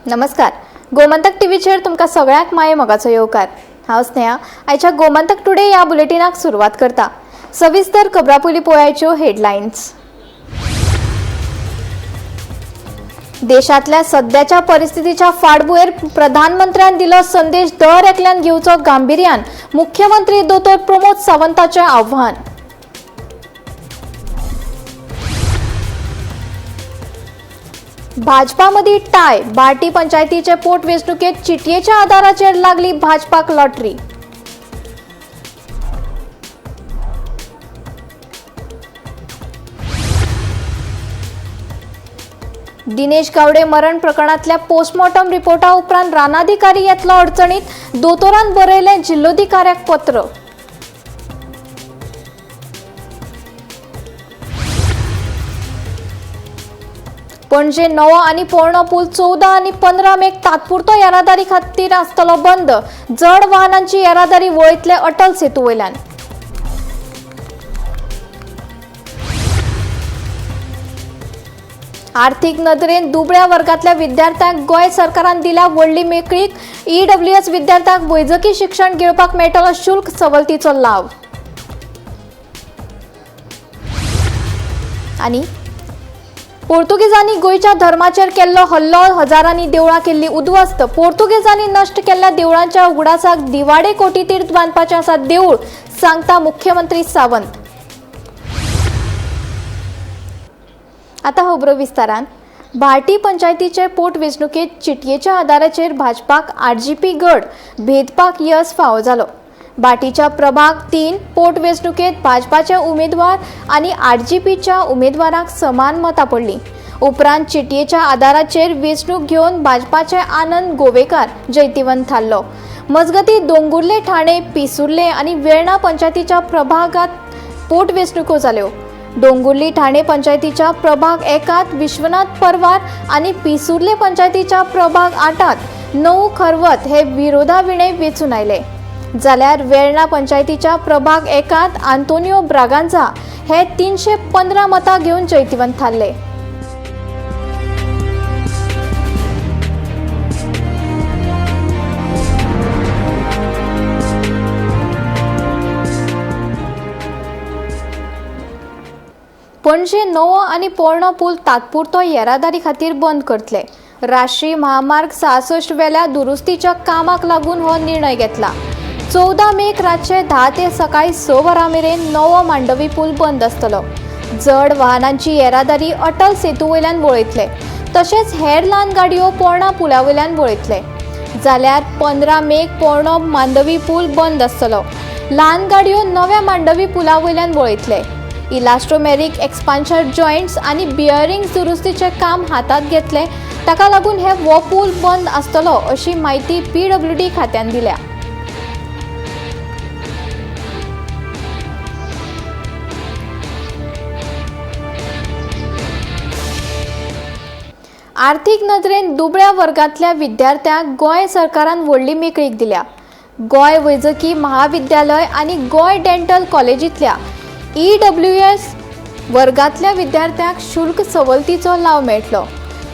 नमस्कार. गोमंतक टीव्हीचेर तुमकां सगळ्यांक माये मोगाचो येवकार. हांव स्नेहा. आयच्या गोमंतक टुडे ह्या बुलेटिनाक सुरवात करता. सविस्तर खबरां पयलीं पळोवयाच्यो हेडलायन्स. देशांतल्या सध्याच्या परिस्थितीच्या फाटभुंयेर प्रधानमंत्र्यान दिलो संदेश दर एकल्यान घेवचो गांभीर्यान. मुख्यमंत्री दोतोर प्रमोद सावंताचें आव्हान. भाजपा मदी टाय. बार्टी पंचायतीचे पोटवेंचणुकेत चिटयेच्या आदाराचेर लागली भाजपाक लॉटरी. दिनेश गावडे मरण प्रकरणातल्या पोस्टमॉर्टम रिपोर्टा उपरांत रानाधिकारी येतलो अडचणीत. दोतोरान बरयलें जिल्लोधिकाऱ्याक पत्र. पणजे नवो आनी पोरणो पूल 14 आनी 15 मेक तात्पुरतो येरादारी खातीर आसतलो बंद. जड वाहनांची येरादारी वळयतले अटल सेतू वयल्यान. आर्थीक नदरेन दुबळ्या वर्गातल्या विद्यार्थ्यांक गोंय सरकारान दिल्या व्हडली मेकळीक. EWS विद्यार्थ्यांक वैजकी शिक्षण घेवपाक मेळटलो शुल्क सवलतीचो लाव. आनी पोर्तुगेजांनी गोंयच्या धर्माचेर केल्लो हल्लो. हजारांनी देवळां केल्ली उद्ध्वस्त. पोर्तुगेजांनी नश्ट केल्ल्या देवळांच्या उगडासाक दिवाडे कोटी तीर्थ बांदपाचें आसा देवूळ, सांगता मुख्यमंत्री सावंत. आता खबरो विस्तारान. बार्टी पंचायतीचे पोटवेंचणुकेत चिटयेच्या आदाराचेर भाजपाक RGP गड भेदपाक यश फावो जालो. बार्टीच्या प्रभाग 3 पोटवेंचणुकेत भाजपाचे उमेदवार आनी RGPच्या उमेदवाराक समान मतां पडलीं. उपरांत चिटयेच्या आदाराचेर वेंचणूक घेवन भाजपाचे आनंद गोवेकार जैतिवंत थारलो. मजगतीं दोंगुर्ले, ठाणे, पिसुर्ले आनी वेर्णा पंचायतीच्या प्रभागात पोटवेंचणुको जाल्यो. दोंगुर्ली ठाणे पंचायतीच्या प्रभाग 1 विश्वनाथ परवार आनी पिसुर्ले पंचायतीच्या प्रभाग 8 नऊ खरवत हे विरोधाविणे वेंचून आयले. जाल्यार वेर्णा पंचायतीच्या प्रभाग 1 आंतोनियो ब्रागांझा हे 315 मतां घेवन जैतिवंत थारले. पणजे नवो आनी पोरणो पूल तात्पुरतो येरादारी खातीर बंद करतले. राष्ट्रीय महामार्ग 66 वेल्या दुरुस्तीच्या कामाक लागून हो निर्णय घेतला. 14 मेक रातचे 10 ते सकाळी 6 वरां मेरेन नवो मांडवी पूल बंद आसतलो. जड वाहनांची येरादारी अटल सेतू वयल्यान वळयतले. तशेंच हेर ल्हान गाडयो पोरणा पुला वयल्यान वळयतले. जाल्यार 15 मेक पोरणो मांडवी पूल बंद आसतलो. ल्हान गाडयो नव्या मांडवी पुला वयल्यान वळयतले. इलास्टोमेरिक एक्सपान्शन जॉइंट्स आनी बियरिंग्स दुरुस्तीचे काम हातात घेतले. ताका लागून हो पूल बंद आसतलो अशी माहिती PWD खात्यान दिल्या. आर्थीक नदरेन दुबळ्या वर्गातल्या विद्यार्थ्यांक गोंय सरकारान व्हडली मेकळीक दिल्या. गोंय वैजकी महाविद्यालय आनी गोंय डेंटल कॉलेजींतल्या EWS वर्गातल्या विद्यार्थ्यांक शुल्क सवलतीचो लाव मेळटलो.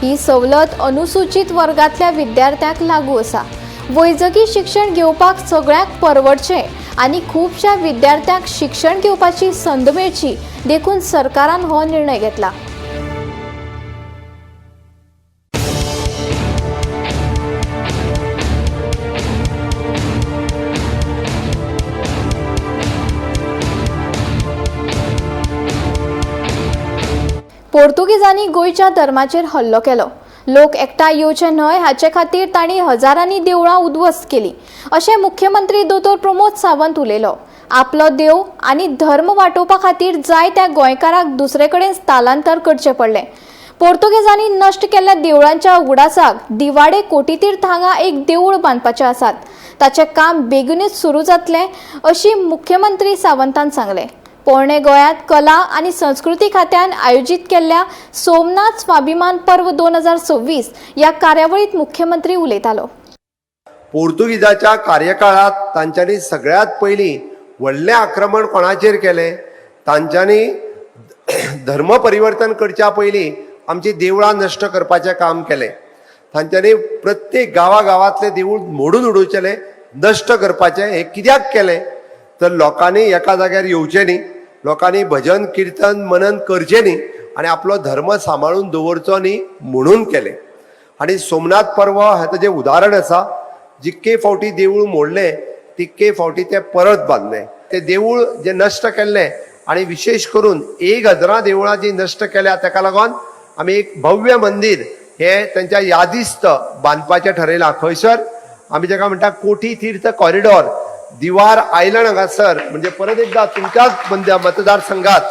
ही सवलत अनुसूचित वर्गातल्या विद्यार्थ्यांक लागू आसा. वैजकी शिक्षण घेवपाक सगळ्यांक परवडचें आनी खुबशा विद्यार्थ्यांक शिक्षण घेवपाची संद मेळची देखून सरकारान हो निर्णय घेतला. पोर्तुगेजांनी गोंयच्या धर्माचेर हल्लो केलो. लोक एकठांय येवचे न्हय हाचे खातीर तांणी हजारांनी देवळां उद्ध्वस्त केलीं अशें मुख्यमंत्री दोतोर प्रमोद सावंत उलयलो. आपलो देव आनी धर्म वाटोवपा खातीर जायत्या गोंयकारांक दुसरे कडेन स्थलांतर करचें पडलें. पोर्तुगेजांनी नश्ट केल्ल्या देवळांच्या उगडासाक दिवाडे कोटी तीर्थ हांगा एक देवूळ बांदपाचें आसात. ताचें काम बेगीनूच सुरू जातलें अशी मुख्यमंत्री सावंतान सांगलें. पोरणे गोंयांत कला आनी संस्कृती खात्यान आयोजीत केल्ल्या सोमनाथ स्वाभिमान पर्व 2026 ह्या कार्यावळीत मुख्यमंत्री उलयतालो. पोर्तुगीजाच्या कार्यकाळात तांच्यांनी सगळ्यात पयलीं व्हडलें आक्रमण कोणाचेर केलें. तांच्यांनी धर्म परिवर्तन करच्या पयलीं आमची देवळां नश्ट करपाचें काम केलें. तांच्यांनी प्रत्येक गांवागांवांतले देवूळ मोडून उडोवचेले, नश्ट करपाचे. हे कित्याक केले तर लोकांनी एका जाग्यार येवचें न्ही, लोकांनी भजन किर्तन मनन करचें न्ही आनी आपलो धर्म सांबाळून दवरचो न्ही म्हणून केले. आनी सोमनाथ पर्व हें ताचें उदाहरण आसा. जितके फावटी देवूळ मोडले तितके फावटी ते परत बांदले. ते देवूळ जे नश्ट केल्ले आनी विशेश करून 1000 देवळां जी नश्ट केल्या ताका लागून आमी एक भव्य मंदिर हे त्यांच्या यादीस्त बांदपाचें ठरयलां. खंयसर आमी जाका म्हणटा कोठी तीर्थ कॉरिडॉर दिवार आयलंड हांगासर, म्हणजे परत एकदा तुमच्याच मतदारसंघात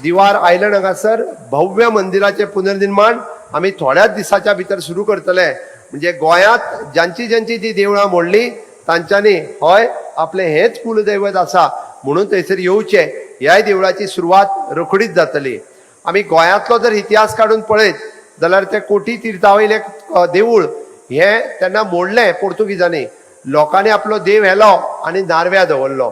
दिवार आयलंड हांगासर भव्य मंदिराचें पुनर्निर्माण आमी थोड्याच दिसाच्या भितर सुरू करतले. म्हणजे गोंयांत ज्यांची ज्यांची ती देवळां मोडली तांच्यांनी हय आपलें हेच कुलदैवत आसा म्हणून थंयसर येवचें. ह्याय देवळाची सुरवात रोखडीच जातली. आमी गोंयांतलो जर इतिहास काडून पळयत जाल्यार ते कोठी तीर्थावयलें देवूळ हें तेन्ना मोडलें पोर्तुगीजांनी. लोकांनी आपलो देव व्हेलो आनी नारव्या दवरलो.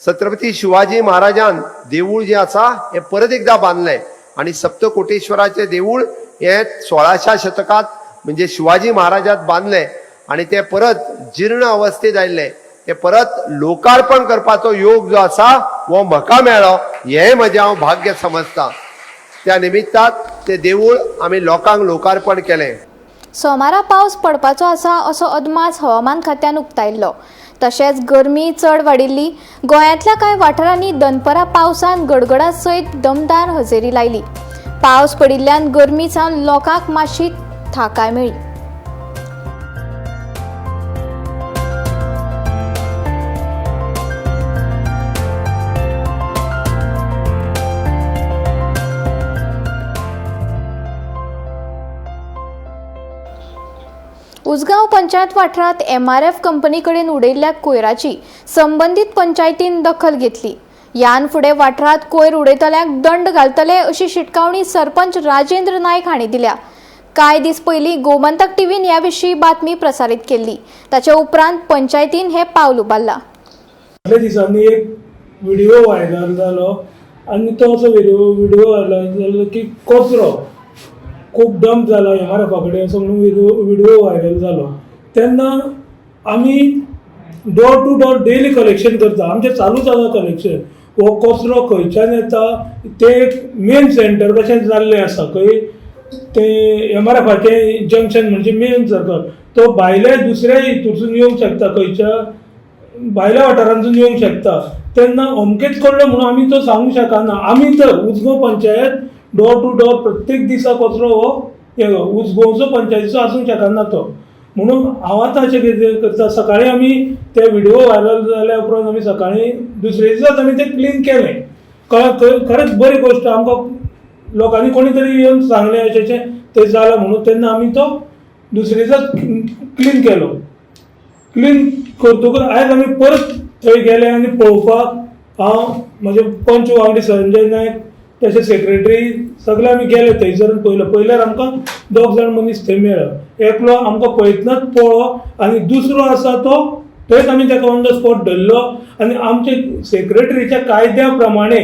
छत्रपती शिवाजी महाराजान देवूळ जें आसा हें परत एकदा बांदलें आनी सप्तकोटेश्वराचें देवूळ हें 16व्या शतकांत म्हणजे शिवाजी महाराजान बांदलें आनी तें परत जीर्ण अवस्थेंत आयिल्लें. ते परत लोकार्पण करपाचो योग जो आसा हो म्हाका मेळ्ळो, हें म्हजें हांव भाग्य समजतां. त्या निमित्तान तें देवूळ आमी लोकांक लोकार्पण केलें. सोमारा पावस पडपाचो आसा असो अदमास हवामान खात्यान उक्तायल्लो. तशेंच गरमी चड वाडिल्ली. गोंयांतल्या कांय वाठारांनी दनपरां पावसान गडगडा सयत दमदार हजेरी लायली. पावस पडिल्ल्यान गरमी सावन लोकांक मातशी थाकाय मेळ्ळी. उसगांव पंचायत वाठारांत MRF कंपनी कडेन उडयल्ल्या कोयराची संबंदीत पंचायतीन दखल घेतली. यान फुडें वाठारांत कोयर उडयतल्यांक दंड घालतले अशी शिटकावणी सरपंच राजेंद्र नायक हांणी दिल्या. कांय दीस पयलीं गोमंतक टीव्हीन ह्या विशीं बातमी प्रसारीत केल्ली. ताचे उपरांत पंचायतीन हे पावल उबारलां. फाटल्या दिसांनी एक व्हिडिओ व्हायरल जालो आनी तो असो व्हिडिओ व्हायरल जालो की कचरो खूब डंप जाला MRF कडेन असो म्हणून व्हिडिओ व्हायरल जालो. तेन्ना आमी door to door daily collection करता. आमचें चालूच आसा कलेक्शन. हो कचरो खंयच्यान येता ते एक मेन सेंटर कशें जाल्लें आसा. खंय ते MRFचें जंक्शन म्हणजे मेन सर्कल तो भायल्या दुसऱ्या हितूनसून येवंक शकता, खंयच्या भायल्या वाठारांतून येवंक शकता. तेन्ना अमकेच कडलो म्हणून आमी तो सांगूंक शकना. आमी तर Usgao panchayat door to door प्रत्येक दिसा कचरो हो उसगांवचो पंचायतीचो आसूंक शकना तो. म्हणून हांव आतां अशें कितें करता, सकाळीं आमी ते व्हिडिओ व्हायरल जाल्या उपरांत आमी सकाळीं दुसरे दिसाच आमी तें क्लीन केलें. खरेंच बरी गोश्ट. आमकां लोकांनी कोणी तरी येवन सांगलें अशें थंय जालां म्हणून. तेन्ना आमी तो दुसरे दिसाच क्लीन केलो. क्लीन करतकच आयज आमी परत थंय गेले आनी पळोवपाक हांव म्हजे पंच वांगडी संजय नायक तशें सेक्रेटरी सगळे आमी गेले थंयसर पयल्यार आमकां 2 जाण मनीस थंय मेळ्ळो. एकलो आमकां पळयतनाच पळो आनी दुसरो आसा तो थंयच आमी ताका ऑन द स्पॉट धरलो आनी आमचे सेक्रेटरीच्या कायद्या प्रमाणे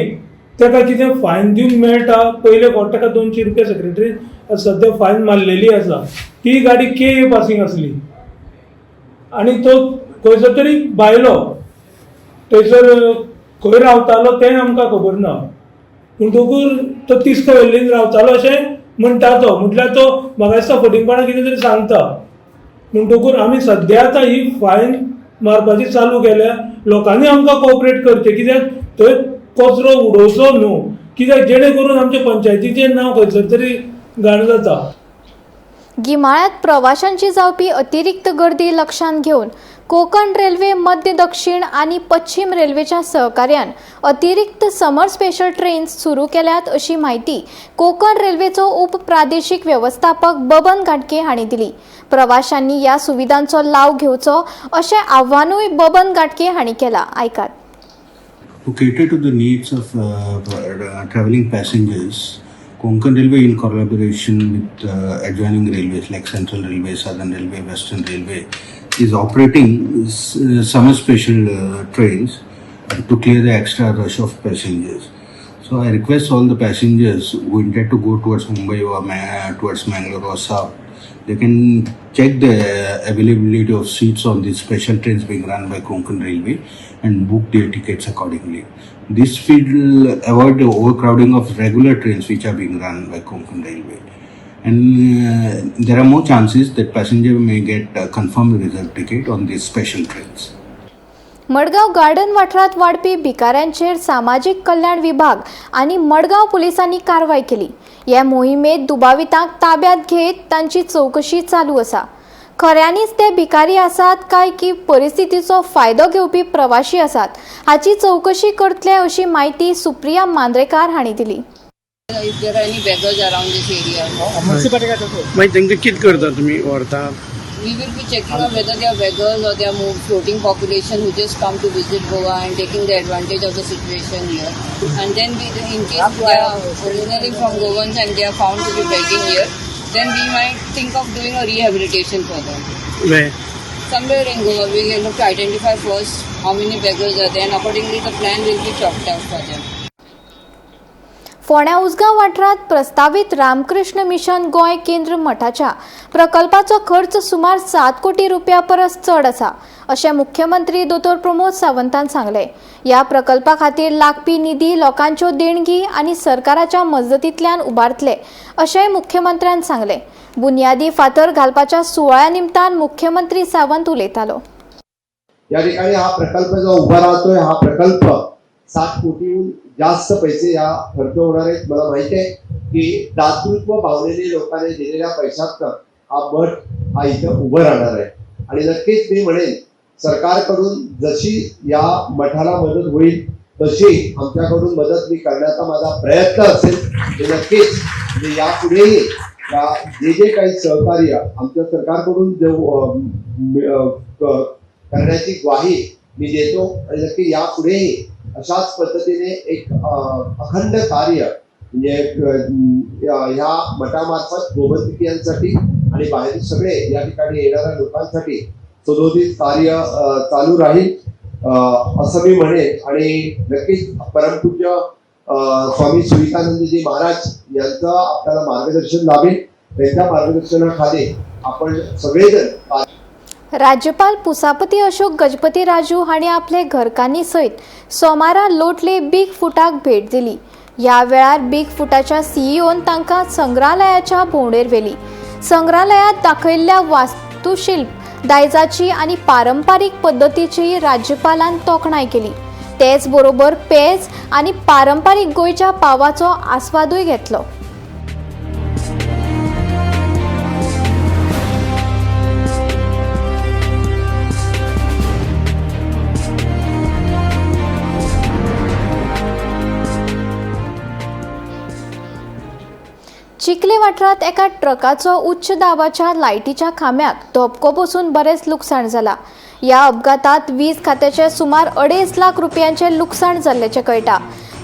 ताका कितें फायन दिवंक मेळटा. पयले फावट ताका 200 रुपया सेक्रेटरी सद्या फायन मारलेली आसा. ती गाडी KA पासिंग आसली आनी तो खंयचो तरी भायलो थंयसर खंय रावतालो तें आमकां खबर ना. म्हणटकूर तो तिस्को व्हेल्लीन रावतालो अशें म्हणटा तो. म्हटल्यार तो म्हाका दिसता फटींगपणां कितें तरी सांगता. म्हणटकूर आमी सद्या आतां ही फायन मारपाची चालू केल्या. लोकांनी आमकां कोऑपरेट करचें, कित्याक थंय कचरो उडोवचो न्हू, कित्याक जेणे करून आमच्या पंचायतीचें नांव खंयसर तरी घाण जाता. गिमाळ्यात प्रवाशांची जावपी अतिरिक्त गर्दी लक्षांत घेवन कोकण रेल्वे मध्य दक्षिण आणि पश्चिम रेल्वेच्या सहकार्यान अतिरिक्त समर स्पेशल ट्रेन्स सुरू केल्यात अशी माहिती कोकण रेल्वेचो उपप्रादेशीक व्यवस्थापक बबन घाटके हांणी दिली. प्रवाशांनी या सुविधांचो लाव घेवचो अशें आव्हानूय बबन घाटके हांणी केला. आयकात. To cater to the needs of traveling passengers, Konkan Railway in collaboration with adjoining railways like Central Railway, Southern Railway, Western Railway is operating summer special trains to clear the extra rush of passengers. So I request all the passengers who intend to go towards Mumbai or towards Mangalore or South they can check the availability of seats on these special trains being run by Konkan Railway and book their tickets accordingly. This will avoid the overcrowding of regular trains which are being run by Konkan Railway. And there are more chances that passenger may get a confirmed reserved ticket on these special trains. Madgaon garden वाठारात वाढपी भिकाऱ्यांचेर सामाजिक कल्याण विभाग आणि मडगाव पोलिसांनी कारवाई केली. या मोहिमेत दुबावितांक ताब्यात घेत तांची चौकशी चालू आसा. खऱ्यांनीच ते भिकारी आसात काय की परिस्थितीचो फायदो घेवपी प्रवासी आसात हाची चौकशी करतले अशी माहिती सुप्रिया मांद्रेकार हांणी दिली. If there are any beggars around this area, मागीर तांकां कितें करता तुमी व्हरता? we will be checking out whether they are beggars or they are more floating population who just come to visit Goa and taking the advantage of the situation here. And then in case they are originally from Goans and they are found to be begging here, then we might think of doing a rehabilitation for them. Where? Somewhere in Goa, we will have to identify first how many beggars are there, and accordingly the plan will be chalked out for them. फोंड्या उसगांव वाठारात प्रस्तावित Ramakrishna mission Goa केंद्र मठाच्या प्रकल्पाचो खर्च सुमार 7 कोटी रुपया परस चड आसा अशें मुख्यमंत्री दोतोर प्रमोद सावंतान सांगले. या प्रकल्पा खातीर लागपी निधी लोकांच्यो देणगी आनी सरकाराच्या मजतींतल्यान उबारतले अशेंय मुख्यमंत्र्यान सांगले. बुनयादी फातर घालपाच्या सुवाळ्या निमतान मुख्यमंत्री सावंत उलयतालो. या ठिकाणी हा प्रकल्प जो उभा राहतोय हा प्रकल्प 7 कोटीहून जास्त पैसे या खर्च होणार आहेत. मला माहिती आहे की दातृत्व भावनेने लोकांनी दिलेल्या पैशात हा मठ हा इथं उभं राहणार आहे आणि नक्कीच मी म्हणेन सरकारकडून जशी या मठाला मदत होईल तशी आमच्याकडून मदत मी करण्याचा माझा प्रयत्न असेल. ते नक्कीच म्हणजे यापुढेही जे जे काही सहकार्य आमच्या सरकारकडून करण्याची ग्वाही मी देतो आणि नक्की यापुढेही अशाच पद्धतीने एक अखंड कार्य म्हणजे ह्या मठामार्फत गोमंतकीयांसाठी आणि बाहेरील सगळे या ठिकाणी येणाऱ्या लोकांसाठी सदोदित कार्य चालू राहील असं मी म्हणेन. आणि नक्कीच परमपूज्य स्वामी सुवितानंदजी महाराज यांचं आपल्याला मार्गदर्शन लाभेल. त्यांच्या मार्गदर्शनाखाली आपण सगळेजण राज्यपाल पुसापती अशोक गजपती राजू हांणी आपले घरकान्नी सयत सोमारा लोटले बिग फुटाक भेट दिली. या वेळार बिग फुटाच्या सीईओन तांकां संग्रहालयाच्या भोंवडेर व्हेली. संग्रहालयात दाखयल्ल्या वास्तुशिल्प दायजाची आनी पारंपारीक पद्दतीची राज्यपालान तोखणाय केली. तेच बरोबर पेज आनी पारंपारीक गोंयच्या पावाचो आस्वादूय घेतलो. चिखले वाठारात एका ट्रकाचो उच्च दाबाच्या लायटीच्या खांब्याक धपको बसून बरेच लुकसाण जाला. या अपघातात वीज खात्याचे सुमार 2.5 लाख रुपयांचे लुकसाण जाल्ल्याचे कळटा.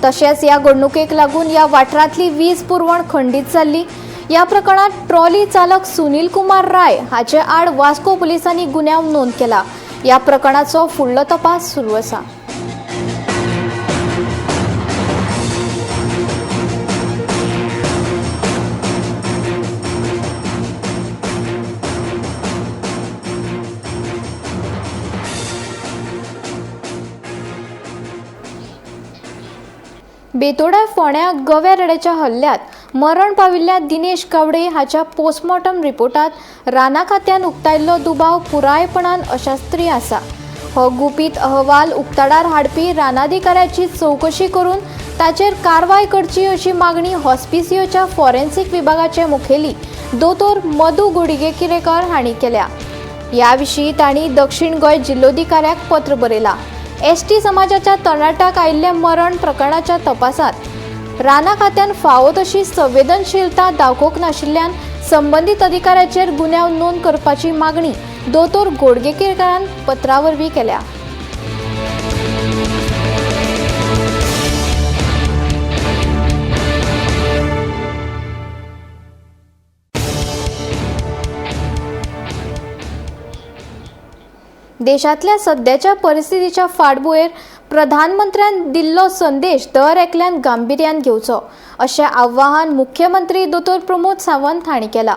तशेंच या घडणुकेक लागून या वाठारांतली वीज पुरवण खंडीत जाल्ली. या प्रकरणात ट्रॉली चालक सुनील कुमार राय हाचे आड वास्को पोलिसांनी गुन्यांव नोंद केला. या प्रकरणाचो फुडलो तपास सुरू आसा. बेतोडा फोंड्या गव्या रेड्याच्या हल्ल्यात मरण पाविल्ल्या दिनेश गावडे हाच्या पोस्टमॉर्टम रिपोर्टात राना खात्यान उक्तायल्लो दुबाव पुरायपणान अशास्त्रीय आसा. हो गुपीत अहवाल उक्ताडार हाडपी रानाधिकाऱ्याची चौकशी करून ताचेर कारवाय करची अशी मागणी हॉस्पिसियोच्या फॉरेन्सिक विभागाचे मुखेली दोतोर मधू गोडिगेकिरेकर हांणी केल्या. ह्या विशीं तांणी दक्षिण गोंय जिल्लोधिकाऱ्याक पत्र बरयला. एसटी समाजाच्या तरणाट्याक आयिल्ल्या मरण प्रकरणाच्या तपासात राना खात्यान फावो तशी संवेदनशीलता दाखोवंक नाशिल्ल्यान संबंदीत अधिकाऱ्याचेर गुन्यांव नोंद करपाची मागणी दोतोर गोडगेकरान पत्रावरवीं केल्या. देशातल्या सध्याच्या परिस्थितीच्या फाटभुंयेर प्रधानमंत्र्यान दिल्लो संदेश दर एकल्यान गांभीर्यान घेवचो अशें आवाहन मुख्यमंत्री दोतोर प्रमोद सावंत हांणी केलां.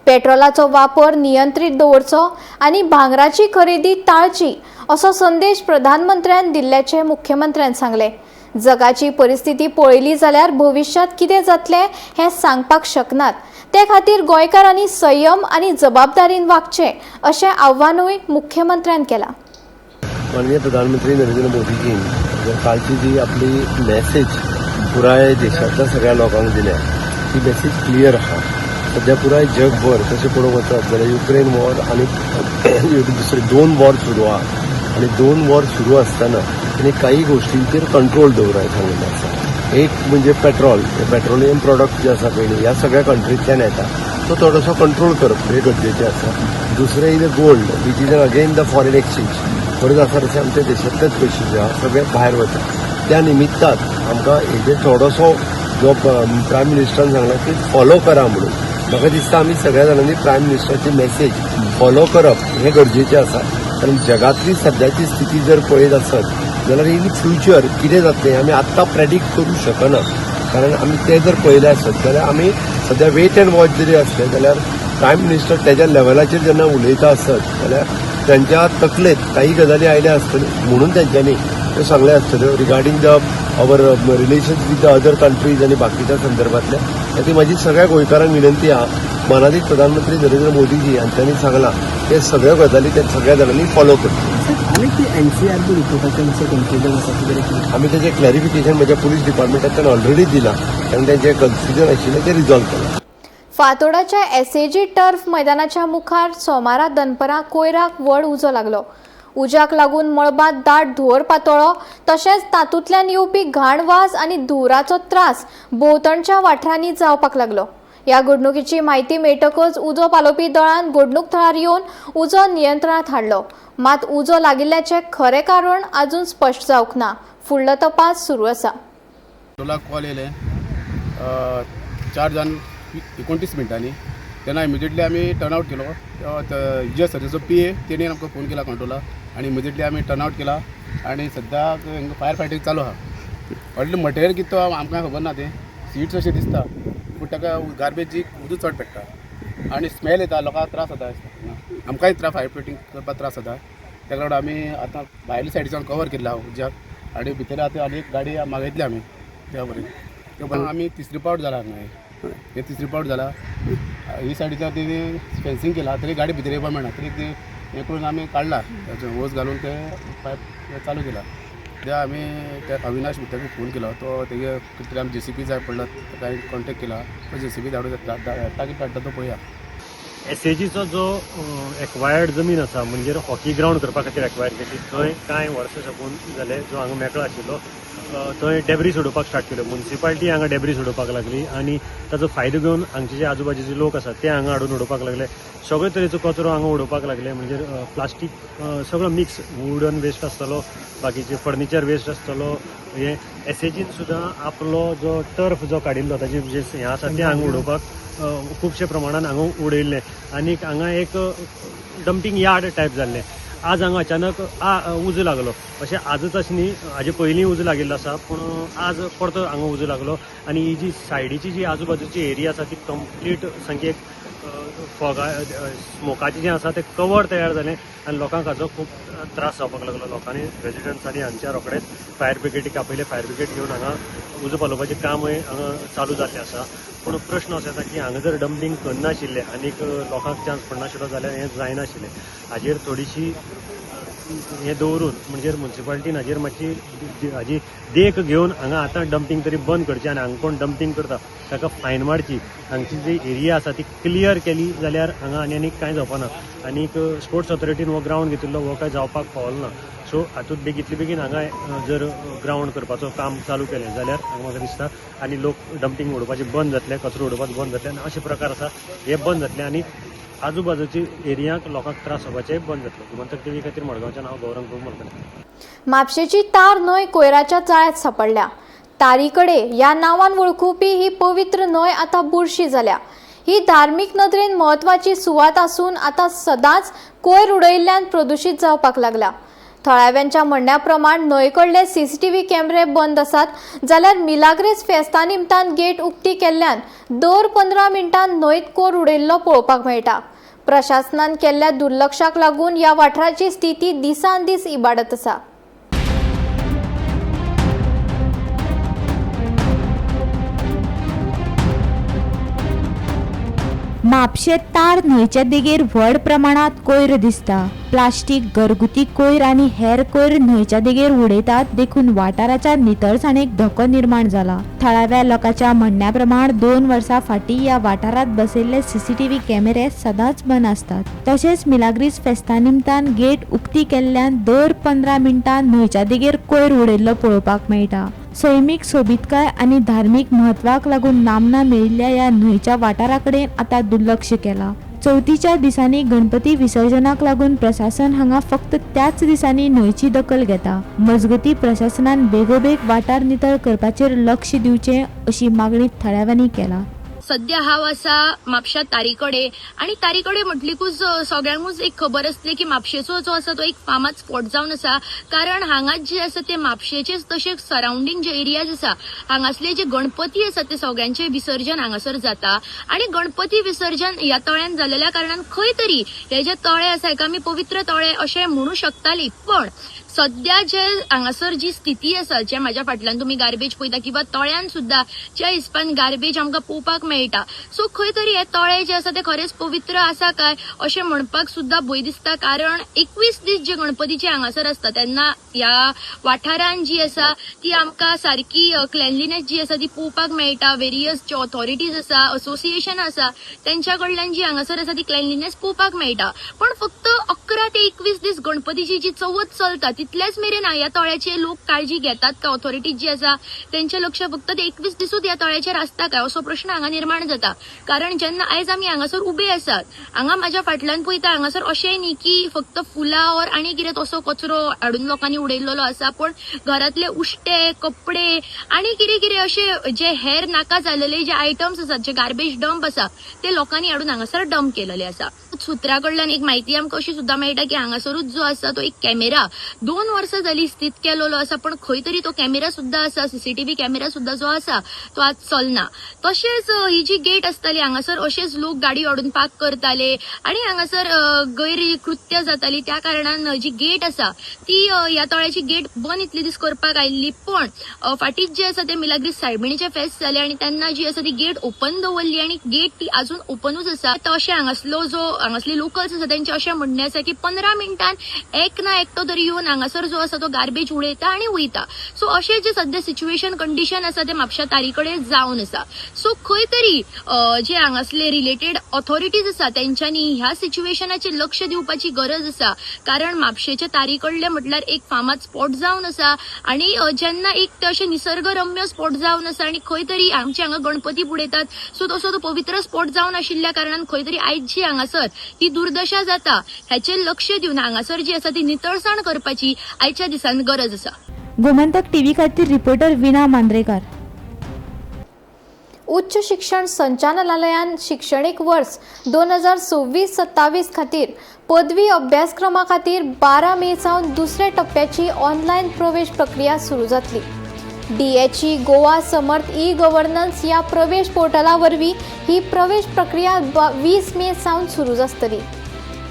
पेट्रोलाचो वापर नियंत्रीत दवरचो आनी भांगराची खरेदी टाळची असो संदेश प्रधानमंत्र्यान दिल्ल्याचे मुख्यमंत्र्यान सांगले. जगाची परिस्थिती पळयली जाल्यार भविष्यात कितें जातलें हें सांगपाक शकनात. ते खातीर गोंयकारांनी संयम आनी जबाबदारीन वागचें अशें आव्हानूय मुख्यमंत्र्यान केलां. माननीय प्रधानमंत्री नरेंद्र मोदीजी कालची जी आपली मॅसेज पुराय देशांतल्या सगळ्या लोकांक दिल्या ती मॅसेज क्लियर आहा. सध्या पुराय जगभर तशें पळोवंक वचत जाल्यार युक्रेन वॉर आनी दुसरे 2 वॉर सुरू आहा आनी 2 वॉर सुरू आसतना तांणी काही गोश्टींचेर कंट्रोल दवराय सांगिल्लें आसा. एक म्हणजे पेट्रोलियम प्रोडक्ट जे आसा पळय ह्या सगळ्या कंट्रींतल्यान येता तो थोडोसो कंट्रोल करप हे गरजेचें आसा. दुसरें is gold which is again the foreign exchange. बरें आसा तशें आमच्या देशांतलेच पयशे जे आहा सगळे भायर वता. त्या निमित्तान आमकां हेजेर थोडोसो जो प्रायम मिनिस्टरान सांगला की फॉलो करा म्हणून म्हाका दिसता आमी सगळ्या जाणांनी प्रायम मिनिस्टराची मॅसेज फॉलो करप हें गरजेचें आसा. कारण जगातली सद्याची स्थिती जर पळयत आसत जाल्यार इन फ्युचर कितें जातलें आमी आत्तां प्रेडिक्ट करूंक शकना. कारण आमी तें जर पळयलें आसत जाल्यार आमी सद्या वेट एंड वॉच जरी आसलें जाल्यार प्रायम मिनिस्टर तेज्या लेवलाचेर जेन्ना उलयता आसत जाल्यार त्यांच्या तकलेत काही गजाली आयल्या आसतल्यो म्हणून तेंच्यांनी त्यो सांगल्या आसतल्यो regarding the our relations with the other countries आनी बाकीच्या संदर्भातल्या. ती माझी सगळ्या गोंयकारांक विनंती आहा. माननीय प्रधानमंत्री नरेंद्र मोदीजी हांच्यांनी सांगला ते सगळ्यो गजाली ते सगळ्या जाणांनी फॉलो करचे. आमी तेजें क्लॅरिफिकेशन म्हज्या पुलीस डिपार्टमेंटाच्यान ऑलरेडी दिलां कारण तेजें कन्फ्युजन आशिल्लें तें रिजॉल्व केलां. फातोडाच्या एसएजी टर्फ मैदानाच्या मुखार सोमारा दनपरां कोयराक व्हड उजो लागलो. उज्याक लागून मळबांत दाट धुंवर पातोळो तशेंच तातूंतल्यान येवपी घाण वास आनी धुंवराचो त्रास भोंवतणच्या वाठारांनी जावपाक लागलो. ह्या घडणुकेची म्हायती मेळटकच उजो पालोवपी दळान घडणूक थळार येवन उजो नियंत्रणांत हाडलो. मात उजो लागिल्ल्याचें खरें कारण अजून स्पश्ट जावंक ना. फुडलो तपास सुरू आसा. कॉल येयलें 4:29 मिनटांनी तेन्ना इमिजिएटली आमी टर्नआउट केलो. युजर सर्विसचो PA तेणी आमकां फोन केला कंट्रोलाक आनी इमिजिएटली आमी टर्नआउट केला आनी सद्या फायर फायटींग चालू आहा. ऑलरेडी मटेरियल कितें तो आमकां खबर ना तें सीट्स अशें दिसता पूण ताका गार्बेजीक उदक चड पेट्टा आनी स्मेल येता लोकांक त्रास जाता. आमकांय फायर फायटींग करपाक त्रास जाता. ताका लागून आमी आतां भायल्या सायडीच्यान कवर केला उज्याक आनी भितर आतां आनी एक गाडी मागयतली आमी त्या बरें आमी तिसरी पावट जाला हांगा हे तिसरी पावट जाला. ही सायडीच्यान तेणी फेन्सिंग केला तरी गाडी भितर येवपाक मेळना तरी ती हें करून आमी काडला वोस घालून ते पायप चालू केला. ते आमी त्या अविनाश ताका फोन केलो तो तेगे कितें तरी आमी JCB जाय पडला ताका हांवें कॉन्टेक्ट केला तो JCB धाडून टाकीत काडटा तो पळया. एसएजीचो जो एक्वायर्ड जमीन आसा म्हणजे हॉकी ग्रावंड करपा खातीर एक्वायर केली थंय कांय वर्सां साकून जाले जो हांगा मेकळो आशिल्लो थंय डेब्री सोडोवपाक स्टार्ट केलो. म्युनिसिपालिटी हांगा डेब्री सोडोवपाक लागली आनी ताचो फायदो घेवन हांगचे जे आजूबाजूचे लोक आसात ते हांगा हाडून उडोवपाक लागले. सगळे तरेचो कचरो हांगा उडोवपाक लागले म्हणजे प्लास्टीक सगळो मिक्स वुडन वेस्ट आसतलो बाकीचे फर्निचर वेस्ट आसतलो. हे एसएजीन सुद्दां आपलो जो टर्फ जो काडिल्लो ताचे जे हें आसा तें हांगा उडोवपाक खुबशे प्रमाणान हांगा उडयल्ले आनी हांगा एक डंपिंग यार्ड टायप जाल्लें. आज हांगा अचानक उजो लागलो अशें आजच अशें न्ही हाजे पयलीं उजो लागिल्लो आसा पूण आज परतो हांगा उजो लागलो आनी ही जी सायडीची जी आजूबाजूची एरिया आसा ती कंप्लीट सामकी एक स्मोकाचें जें आसा तें कवर तयार जालें आनी लोकांक हाचो खूब त्रास जावपाक लागलो. लोकांनी रेजिडंट्सांनी हांगच्या रोखडेच फायर ब्रिगेडीक आपयले. फायर ब्रिगेड घेवन हांगा उजो पालोवपाचें कामूय हांगा चालू जाल्लें आसा. पूण प्रश्न असो येता की हांगा जर डंपिंग करनाशिल्ले आनीक लोकांक चान्स पडनाशिल्लो जाल्यार हें जायनाशिल्लें. हाजेर थोडीशी हें दवरून म्हणजे म्युनिसिपालिटीन हाजेर मातशी हाजी देख घेवन हांगा आतां डंपिंग तरी बंद करचें आनी हांगा कोण डंपिंग करता ताका फायन मारची. हांगची जी एरिया आसा ती क्लियर केली जाल्यार हांगा आनीक कांय जावपाना. आनीक स्पोर्ट्स ऑथॉरिटीन हो ग्रावंड घेतिल्लो हो कांय जावपाक पावलो ना. सो हातूंत इतले बेगीन हांगा जर ग्रावंड करपाचो काम चालू केलें जाल्यार म्हाका दिसता आनी लोक डंपिंग उडोवपाचें बंद जातलें कचरो उडोवपाचें बंद जातलें आनी अशे प्रकार आसा हे बंद जातले आनी आजूबाजूची एरियाक लोकांक त्रास जावपाचें बंद जातलें. गोमंतक TV खातीर मडगांवच्यान हांव गौरंग खूब म्हणटालें. म्हापशेची तार न्हंय कोयराच्या जाळ्यांत सापडल्या. तारीकडे ह्या नांवान वळखुपी ही पवित्र न्हंय आतां बुरशी जाल्या. ही धार्मीक नदरेन म्हत्वाची सुवात आसून आतां सदांच कोयर उडयिल्ल्यान प्रदुशीत जावपाक लागला. थळाव्यांच्या म्हणण्याप्रमाण न्हंयकडले CCTV कॅमेरे बंद आसात जाल्यार मिलाग्रेस फेस्ता निमतान गेट उक्ती केल्ल्यान दर 15 मिनटां न्हंयत कोयर उडयल्लो पळोवपाक मेळटा. प्रशासनान केल्ल्या दुर्लक्षाक लागून ह्या वाठाराची स्थिती दिसान दीस इबाडत आसा. म्हापशें तार न्हंयच्या देगेर व्हड प्रमाणात कोयर दिसता. प्लास्टीक, घरगुती कोयर आनी हेर कोयर न्हंयच्या देगेर उडयतात देखून वाठाराच्या नितळसाणेक धोको निर्माण जाला. थळाव्या लोकांच्या म्हणण्या प्रमाण 2 वर्सां फाटीं ह्या वाठारात बसयल्ले CCTV कॅमेरे सदांच बंद आसतात. तशेंच मिलाग्रीस फेस्ता निमतान गेट उक्ती केल्ल्यान दर 15 मिनटां न्हंयच्या देगेर कोयर उडयल्लो पळोवपाक मेळटा. सैमीक सोबीतकाय आनी धार्मीक म्हत्वाक लागून नामना मेळिल्ल्या ह्या न्हंयच्या वाठारा कडेन आतां दुर्लक्ष केला. चवथीच्या दिसांनी गणपती विसर्जनाक लागून प्रशासन हांगा फक्त त्याच दिसांनी न्हंयची दखल घेता. मजगतीं प्रशासनान बेगोबेग वाठार नितळ करपाचेर लक्ष दिवचें अशी मागणी थळाव्यांनी केला. सध्या हांव आसा म्हापशा तारीकडे आनी तारीकडे म्हटलीकूच सगळ्यांकूच एक खबर आसली की म्हापशेचो जो आसा तो एक फामाद स्पॉट जावन आसा. कारण हांगा जे आसा ते म्हापशेचेच तशें सराउंडींग जे एरियाज आसा हांगासले जे गणपती आसा ते सगळ्यांचे विसर्जन हांगासर जाता. आनी गणपती विसर्जन ह्या तळ्यान जाल्ल्या कारणान खंय तरी हे जे तळे आसा हेका आमी पवित्र तळे अशें म्हणू शकताली. पण सध्या जे हांगासर जी स्थिती आसा जे म्हाज्या फाटल्यान तुमी गार्बेज पळयता किंवा तळ्यान सुद्धा ज्या हिसपान गार्बेज आमकां पळोवपाक मेळटा. सो खंय तरी हे तळे जे आसा ते खरेंच पवित्र आसा काय अशें म्हणपाक सुद्धा भंय दिसता. कारण 21 दीस जे गणपतीचे हांगासर आसता तेन्ना ह्या वाठारान जी आसा ती आमकां सारकी क्लेनलीनेस जी आसा ती पळोवपाक मेळटा. वेरियस जे ऑथॉरिटीज आसा, असोसिएशन आसा तेंच्या कडल्यान जी हांगासर आसा ती क्लेनलीनेस पळोवपाक मेळटा. पण फक्त 11 ते 21 दीस गणपतीची जी चवथ चलता तितलेच मेरेन ह्या तळ्याचे लोक काळजी घेतात काय, ऑथॉरिटीज जी आसा तेंचे लक्ष फक्त ते 21 दिसूच ह्या तळ्याचेर आसता काय असो प्रश्न हांगा निर्माण जाता. कारण जेन्ना आयज आमी हांगासर उबे आसात हांगा म्हाज्या फाटल्यान पळयता हांगासर अशेंय न्ही की फक्त फुलां और आनी कितें तसो कचरो हाडून लोकांनी उडयल्लो आसा, पण घरातले उश्टे, कपडे आनी कितें कितें अशे जे हेर नाका जाल्लेले जे आयटम्स आसात, जे गार्बेज डंप आसा ते लोकांनी हाडून हांगासर डंप केलेले आसा. सुत्रा कडल्यान एक म्हायती आमकां अशी सुद्धा मेळटा की हांगासरूच जो आसा तो एक कॅमेरा 2 वर्सां जाली स्थित केलेलो आसा, पण खंय तरी तो कॅमेरा सुद्धा आसा, CCTV कॅमेरा सुद्धा जो आसा तो आज चलना. तशेंच ही जी गेट आसताली हांगासर अशेच लोक गाडी हाडून पार्क करताले आनी हांगासर गैरकृत्य जाताली. त्या कारणान जी गेट आसा ती ह्या तळ्याची गेट बंद इतले दीस करपाक आयिल्ली. पण फाटीच जे आसा ते मिलाग्रीस सायबिणीचे फेस्त जाले आनी तेन्ना जी आसा ती गेट ओपन दवरली आनी गेट ती अजून ओपनूच आसा. तशें हांगासले लोकल्स आसा तेंचे अशें म्हणणें आसा की 15 मिनटान एक ना एकटो तरी येवन हांगासर जो आसा तो गार्बेज उडयता आनी वयता. सो अशें जे सध्या सिच्युएशन कंडिशन आसा ते म्हापशा तारीकडे जावन आसा. सो खंय तरी जे हांगासले रिलेटेड ऑथॉरिटीज आसा तेंच्यांनी ह्या सिच्युएशनाचेर लक्ष दिवपाची गरज आसा. कारण म्हापशेचे तारीकडले म्हटल्यार एक फामाद स्पॉट जावन आसा आनी जेन्ना एक ते अशें निसर्गरम्य स्पॉट जावन आसा आनी खंय तरी आमचे हांगा गणपती बुडयतात. सो तसो तो पवित्र स्पॉट जावन आशिल्ल्या कारणान खंय तरी आयज जी हांगासर ही दुर्दशा जाता हेचेर लक्ष दिवन हांगासर जी आसा ती नितळसाण करपाची आयच्या दिसान गरज आसा. गोमंतक टीव्ही खातीर रिपोर्टर विना मांद्रेकार. उच्च शिक्षण संचालनालयान शिक्षणीक वर्स 2026-27 खातीर पदवी अभ्यासक्रमा खातीर 12 मे सावन दुसऱ्या टप्प्याची ऑनलायन प्रवेश प्रक्रिया सुरू जातली. DHE गोवा समर्थ ई-गव्हर्नन्स ह्या प्रवेश पोर्टला वरवीं ही प्रवेश प्रक्रिया 20 मे सावन सुरू जातली.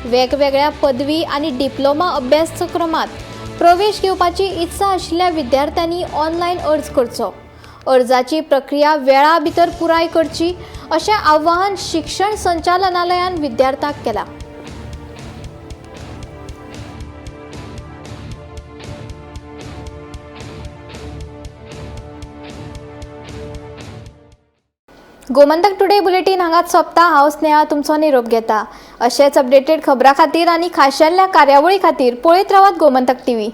वेगवेगळ्या पदवी आनी डिप्लोमा अभ्यासक्रमांत प्रवेश घेवपाची इत्सा आशिल्ल्या विद्यार्थ्यांनी ऑनलायन अर्ज करचो. अर्जाची प्रक्रिया वेळा भितर पुराय करची अशें आवाहन शिक्षण संचालनालयान विद्यार्थ्यांक केलां. गोमंतक टुडे बुलेटिन हांगाच सोंपता. हांव स्नेहा तुमचो निरोप घेता. अशेच अपडेटेड खबरां खातीर आनी खाशेल्या कार्यावळी खातीर पळयत रावात गोमंतक टीव्ही.